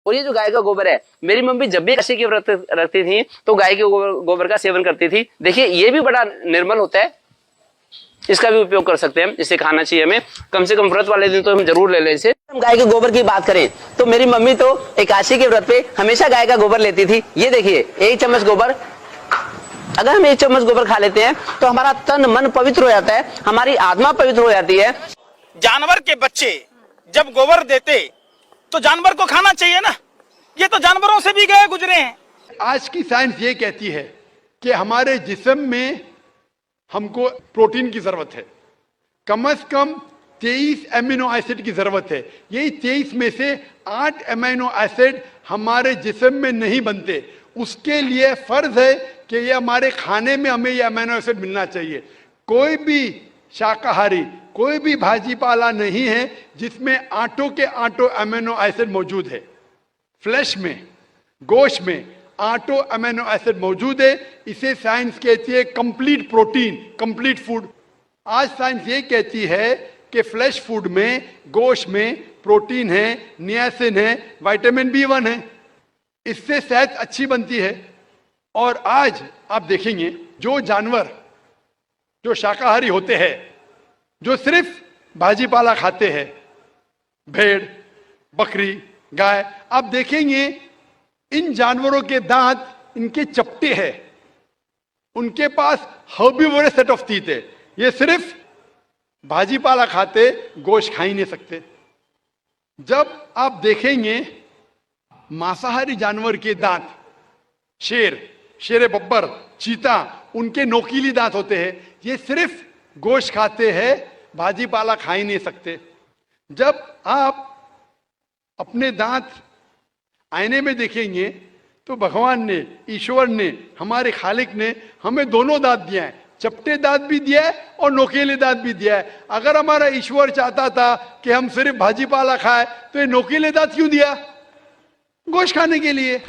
और ये जो गाय का गोबर है, मेरी मम्मी जब भी एकादशी के व्रत रखती थी तो गाय के गोबर का सेवन करती थी। देखिए ये भी बड़ा निर्मल होता है, इसका भी उपयोग कर सकते हैं, इसे खाना चाहिए हमें, कम से कम व्रत वाले दिन तो हम जरूर ले लें इसे। हम गाय के गोबर की बात करें तो मेरी मम्मी तो एकादशी के व्रत पे हमेशा गाय का गोबर लेती थी। ये देखिए 1 चम्मच गोबर, अगर हम 1 चम्मच गोबर खा लेते हैं तो हमारा तन मन पवित्र हो जाता है, हमारी आत्मा पवित्र हो जाती है। जानवर के बच्चे जब गोबर देते तो जानवर को खाना चाहिए ना, ये तो जानवरों से भी गए गुजरे हैं। आज की साइंस ये कहती है कि हमारे जिस्म में हमको प्रोटीन की जरूरत है, कम से कम 23 अमीनो एसिड की जरूरत है। यही 23 में से 8 अमीनो एसिड हमारे जिस्म में नहीं बनते। उसके लिए फर्ज है कि ये हमारे खाने में हमें ये अमीनो एसिड मिलना चाहिए। कोई भी शाकाहारी, कोई भी भाजी पाला नहीं है जिसमें आटों के आटो अमीनो एसिड मौजूद है। फ्लैश में, गोश्त में आटो अमीनो एसिड मौजूद है। इसे साइंस कहती है कंप्लीट प्रोटीन, कंप्लीट फूड। आज साइंस ये कहती है कि फ्लैश फूड में, गोश्त में प्रोटीन है, नियासिन है, विटामिन B1 है, इससे सेहत अच्छी बनती है। और आज आप देखेंगे जो जानवर जो शाकाहारी होते हैं, जो सिर्फ भाजी पाला खाते हैं, भेड़, बकरी, गाय, आप देखेंगे इन जानवरों के दांत इनके चपटे हैं, उनके पास हर्बीवोरस सेट ऑफ टीथ है। ये सिर्फ भाजी पाला खाते, गोश्त खा ही नहीं सकते। जब आप देखेंगे मांसाहारी जानवर के दांत, शेर बब्बर, चीता, उनके नोकीली दांत होते हैं। ये सिर्फ गोश्त खाते हैं, भाजी पाला खा ही नहीं सकते। जब आप अपने दांत आईने में देखेंगे तो भगवान ने, ईश्वर ने, हमारे खालिक ने हमें दोनों दांत दिया है, चपटे दांत भी दिया है और नोकीले दांत भी दिया है। अगर हमारा ईश्वर चाहता था कि हम सिर्फ भाजी पाला खाए तो ये नोकीले दांत क्यों दिया? गोश्त खाने के लिए।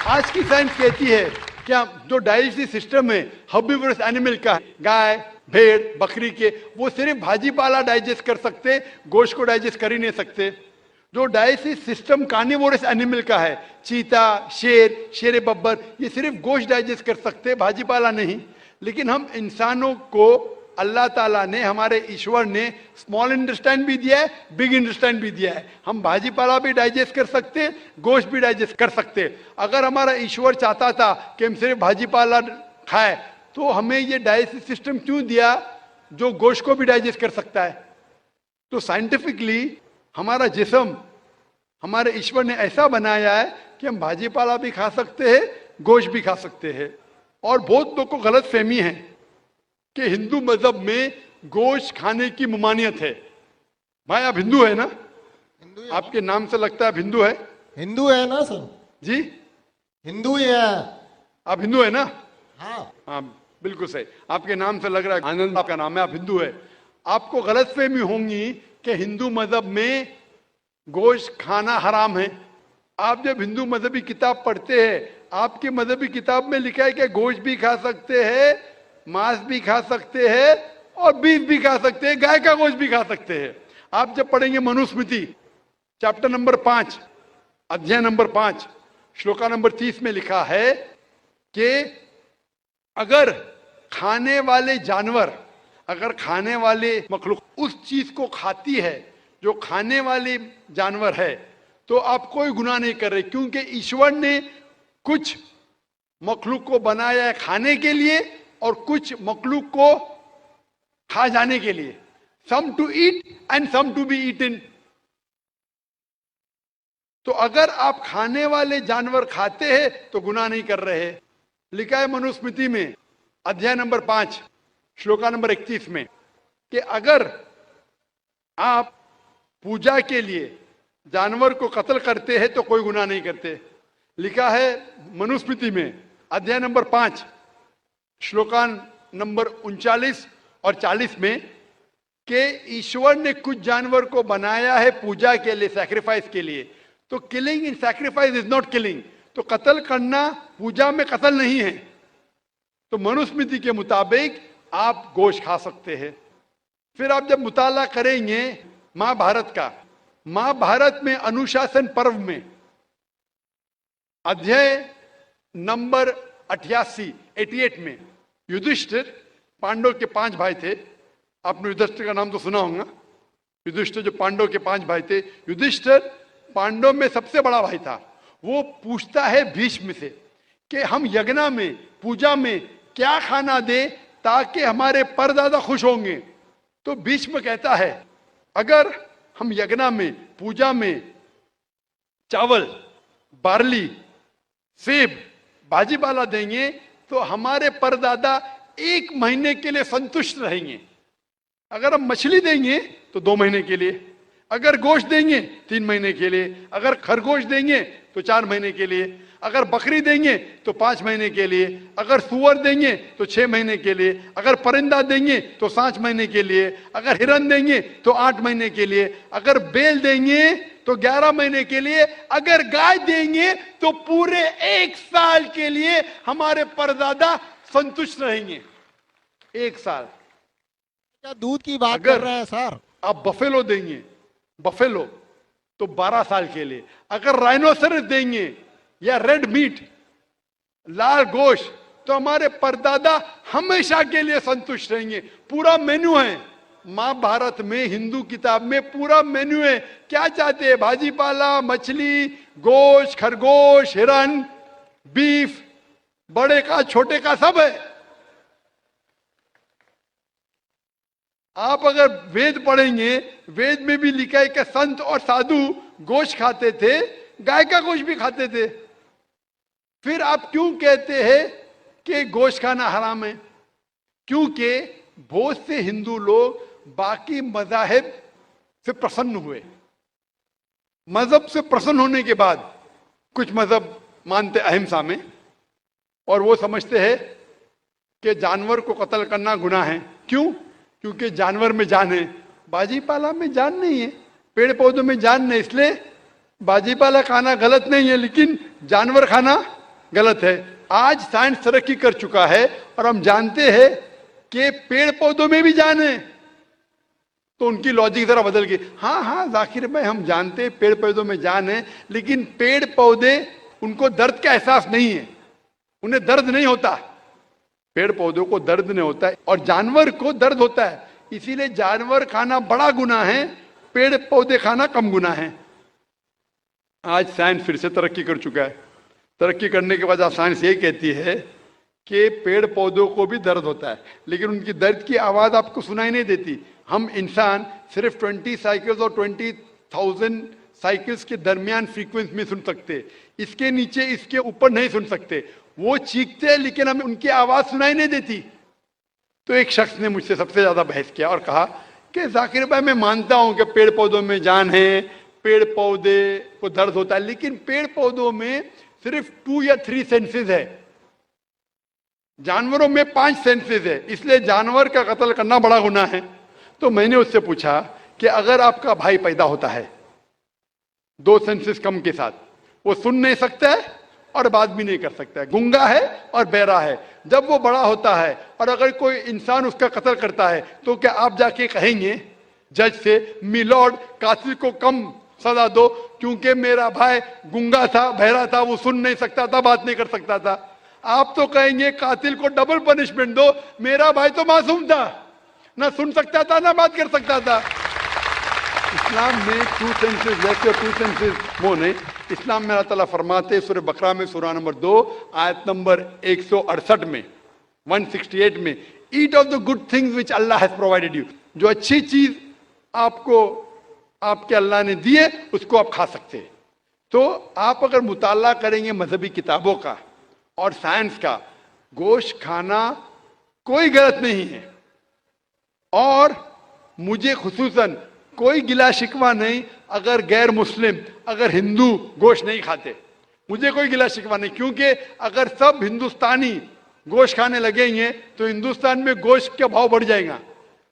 आज की साइंस कहती है कि जो डाइजेस्टिव सिस्टम है हर्बीवोरस एनिमल का, गाय, भेड़, बकरी के, वो सिर्फ भाजी पाला डाइजेस्ट कर सकते, गोश्त को डाइजेस्ट कर ही नहीं सकते। जो डाइजेस्टिव सिस्टम कार्निवोरस एनिमल का है, चीता, शेर बब्बर, ये सिर्फ गोश्त डाइजेस्ट कर सकते, भाजी पाला नहीं। लेकिन हम इंसानों को अल्लाह ताला ने, हमारे ईश्वर ने स्मॉल इंटेस्टाइन भी दिया है, बिग इंटेस्टाइन भी दिया है। हम भाजी पाला भी डाइजेस्ट कर सकते, गोश्त भी डाइजेस्ट कर सकते। अगर हमारा ईश्वर चाहता था कि हम सिर्फ भाजी पाला खाए तो हमें ये डाइजेस्टिव सिस्टम क्यों दिया जो गोश्त को भी डाइजेस्ट कर सकता है? तो साइंटिफिकली हमारा जिस्म हमारे ईश्वर ने ऐसा बनाया है कि हम भाजी पाला भी खा सकते हैं, गोश्त भी खा सकते हैं। और बहुत लोगों को गलत फहमी है कि हिंदू मजहब में गोश्त खाने की ममानियत है। भाई आप हिंदू है ना? हिंदू है। आपके नाम से लगता है आप हिंदू है। हिंदू है ना सर? जी हिंदू ही है। आप हिंदू है ना? हाँ हाँ बिल्कुल सही, आपके नाम से लग रहा है आनंद आपका नाम है, आप हिंदू है। आपको गलतफहमी होंगी कि हिंदू मजहब में गोश्त खाना हराम है। आप जब हिंदू मजहबी किताब पढ़ते हैं, आपकी मजहबी किताब में लिखा है कि गोश्त भी खा सकते हैं, मांस भी खा सकते हैं और बीफ भी खा सकते हैं, गाय का गोश्त भी खा सकते हैं। आप जब पढ़ेंगे मनुस्मृति चैप्टर नंबर 5, अध्याय नंबर 5, श्लोका नंबर 30 में लिखा है कि अगर खाने वाले जानवर, अगर खाने वाले मखलूक उस चीज को खाती है जो खाने वाले जानवर है, तो आप कोई गुनाह नहीं कर रहे, क्योंकि ईश्वर ने कुछ मखलूक को बनाया है खाने के लिए और कुछ मखलूक को खा जाने के लिए। Some to eat and some to be eaten. तो अगर आप खाने वाले जानवर खाते हैं तो गुनाह नहीं कर रहे। लिखा है मनुस्मृति में अध्याय नंबर 5 श्लोका नंबर 31 में कि अगर आप पूजा के लिए जानवर को कत्ल करते हैं तो कोई गुनाह नहीं करते। लिखा है मनुस्मृति में अध्याय नंबर 5 श्लोका नंबर 39 और 40 में कि ईश्वर ने कुछ जानवर को बनाया है पूजा के लिए, सैक्रिफाइस के लिए। तो killing in sacrifice is not killing. तो कत्ल करना पूजा में कत्ल नहीं है। तो मनुस्मृति के मुताबिक आप गोश्त खा सकते हैं। फिर आप जब मुताला करेंगे महाभारत का, महाभारत में अनुशासन पर्व में अध्याय नंबर 88 में युधिष्ठिर, पांडव के 5 भाई थे, आपने युधिष्ठिर का नाम तो सुना होगा। युधिष्ठिर जो पांडव के 5 भाई थे, युधिष्ठिर पांडव में सबसे बड़ा भाई था। वो पूछता है भीष्म से कि हम यज्ञ में, पूजा में क्या खाना दे ताकि हमारे परदादा खुश होंगे। तो भीष्म कहता है अगर हम यज्ञ में, पूजा में चावल, बार्ली, सेब, भाजीपाला देंगे तो हमारे परदादा 1 महीने के लिए संतुष्ट रहेंगे। अगर हम मछली देंगे तो 2 महीने के लिए, अगर गोश्त देंगे 3 महीने के लिए, अगर खरगोश देंगे तो 4 महीने के लिए, अगर बकरी देंगे तो 5 महीने के लिए, अगर सुअर देंगे तो 6 महीने के लिए, अगर परिंदा देंगे तो 7 महीने के लिए, अगर हिरन देंगे तो 8 महीने के लिए, अगर बैल देंगे तो 11 महीने के लिए, अगर गाय देंगे तो पूरे 1 साल के लिए हमारे परदादा संतुष्ट रहेंगे। 1 साल। क्या दूध की बात अगर कर रहे हैं सर? आप बफेलो देंगे, बफेलो तो 12 साल के लिए, अगर राइनोसरस देंगे या रेड मीट, लाल गोश्त, तो हमारे परदादा हमेशा के लिए संतुष्ट रहेंगे। पूरा मेन्यू है महाभारत में, हिंदू किताब में पूरा मेन्यू है। क्या चाहते हैं? भाजीपाला, मछली, गोश्त, खरगोश, हिरन, बीफ, बड़े का छोटे का सब है। आप अगर वेद पढ़ेंगे, वेद में भी लिखा है कि संत और साधु गोश्त खाते थे, गाय का गोश्त भी खाते थे। फिर आप क्यों कहते हैं कि गोश्त खाना हराम है? क्योंकि बहुत से हिंदू लोग बाकी मजाहिब से प्रसन्न हुए। मजहब से प्रसन्न होने के बाद कुछ मजहब मानते अहिंसा में, और वो समझते हैं कि जानवर को कत्ल करना गुनाह है। क्यों? क्योंकि जानवर में जान है, बाजीपाला में जान नहीं है, पेड़ पौधों में जान नहीं, इसलिए बाजीपाला खाना गलत नहीं है, लेकिन जानवर खाना गलत है। आज साइंस तरक्की कर चुका है और हम जानते हैं कि पेड़ पौधों में भी जान है, तो उनकी लॉजिक जरा बदल गई। हाँ जाकिर भाई, हम जानते हैं पेड़ पौधों में जान है, लेकिन पेड़ पौधे, उनको दर्द का एहसास नहीं है, उन्हें दर्द नहीं होता। पेड़ पौधों को दर्द नहीं होता है और जानवर को दर्द होता है, इसीलिए जानवर खाना बड़ा गुनाह है, पेड़ पौधे खाना कम गुनाह है। आज साइंस फिर से तरक्की कर चुका है। तरक्की करने के बाद साइंस ये कहती है कि पेड़ पौधों को भी दर्द होता है, लेकिन उनकी दर्द की आवाज आपको सुनाई नहीं देती। हम इंसान सिर्फ 20 साइकिल्स और 20,000 साइकिल्स के दरमियान फ्रीक्वेंसी में सुन सकते, इसके नीचे, इसके ऊपर नहीं सुन सकते। वो चीखते हैं लेकिन हमें उनकी आवाज सुनाई नहीं देती। तो एक शख्स ने मुझसे सबसे ज्यादा बहस किया और कहा कि जाकिर भाई, मैं मानता हूं कि पेड़ पौधों में जान है, पेड़ पौधे को दर्द होता है, लेकिन पेड़ पौधों में सिर्फ 2 या 3 सेंसेस है, जानवरों में 5 सेंसेस है, इसलिए जानवर का कत्ल करना बड़ा गुनाह है। तो मैंने उससे पूछा कि अगर आपका भाई पैदा होता है 2 सेंसेस कम के साथ, वो सुन नहीं सकता है और बात भी नहीं कर सकता है, गूंगा है और बहरा है, जब वो बड़ा होता है और अगर कोई इंसान उसका कत्ल करता है, तो क्या आप जाके कहेंगे जज से, मिलॉर्ड कातिल को कम सजा दो क्योंकि मेरा भाई गूंगा था, बहरा था, वो सुन नहीं सकता था, बात नहीं कर सकता था? आप तो कहेंगे कातिल को डबल पनिशमेंट दो, मेरा भाई तो मासूम था, ना सुन सकता था ना बात कर सकता था। इस्लाम में 2 सेंसेस लेस और 2 सेंसेस मोर नहीं। इस्लाम में अल्लाह ताला फरमाते सूरह बकरा में सूरह नंबर 2 आयत नंबर 168 में, 168 में, eat of the good things which Allah has provided you. जो अच्छी चीज आपको आपके अल्लाह ने दी है उसको आप खा सकते हैं। तो आप अगर मुताला करेंगे मजहबी किताबों का और साइंस का, गोश्त खाना कोई गलत नहीं है। और मुझे खुसूसन कोई गिला शिकवा नहीं अगर गैर मुस्लिम, अगर हिंदू गोश्त नहीं खाते, मुझे कोई गिला शिकवा नहीं, क्योंकि अगर सब हिंदुस्तानी गोश्त खाने लगेंगे तो हिंदुस्तान में गोश्त का भाव बढ़ जाएगा।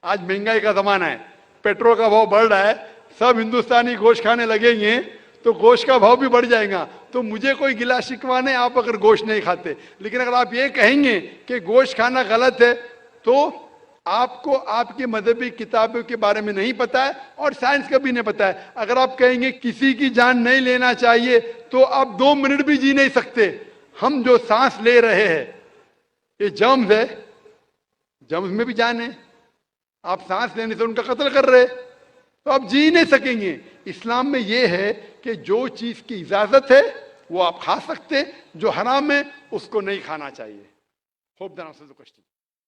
आज महंगाई का जमाना है, पेट्रोल का भाव बढ़ रहा है, सब हिंदुस्तानी गोश्त खाने लगेंगे तो गोश्त का भाव भी बढ़ जाएगा। तो मुझे कोई गिला शिकवा नहीं आप अगर गोश्त नहीं खाते, लेकिन अगर आप ये कहेंगे कि गोश्त खाना गलत है, तो आपको आपके मजहबी किताबों के बारे में नहीं पता है और साइंस का भी नहीं पता है। अगर आप कहेंगे किसी की जान नहीं लेना चाहिए तो आप 2 मिनट भी जी नहीं सकते। हम जो सांस ले रहे हैं ये जर्म्स है, जर्म्स में भी जान है। आप सांस लेने से उनका कत्ल कर रहे तो आप जी नहीं सकेंगे। इस्लाम में यह है कि जो चीज की इजाजत है वो आप खा सकते, जो हराम है उसको नहीं खाना चाहिए। Hope that answers the question.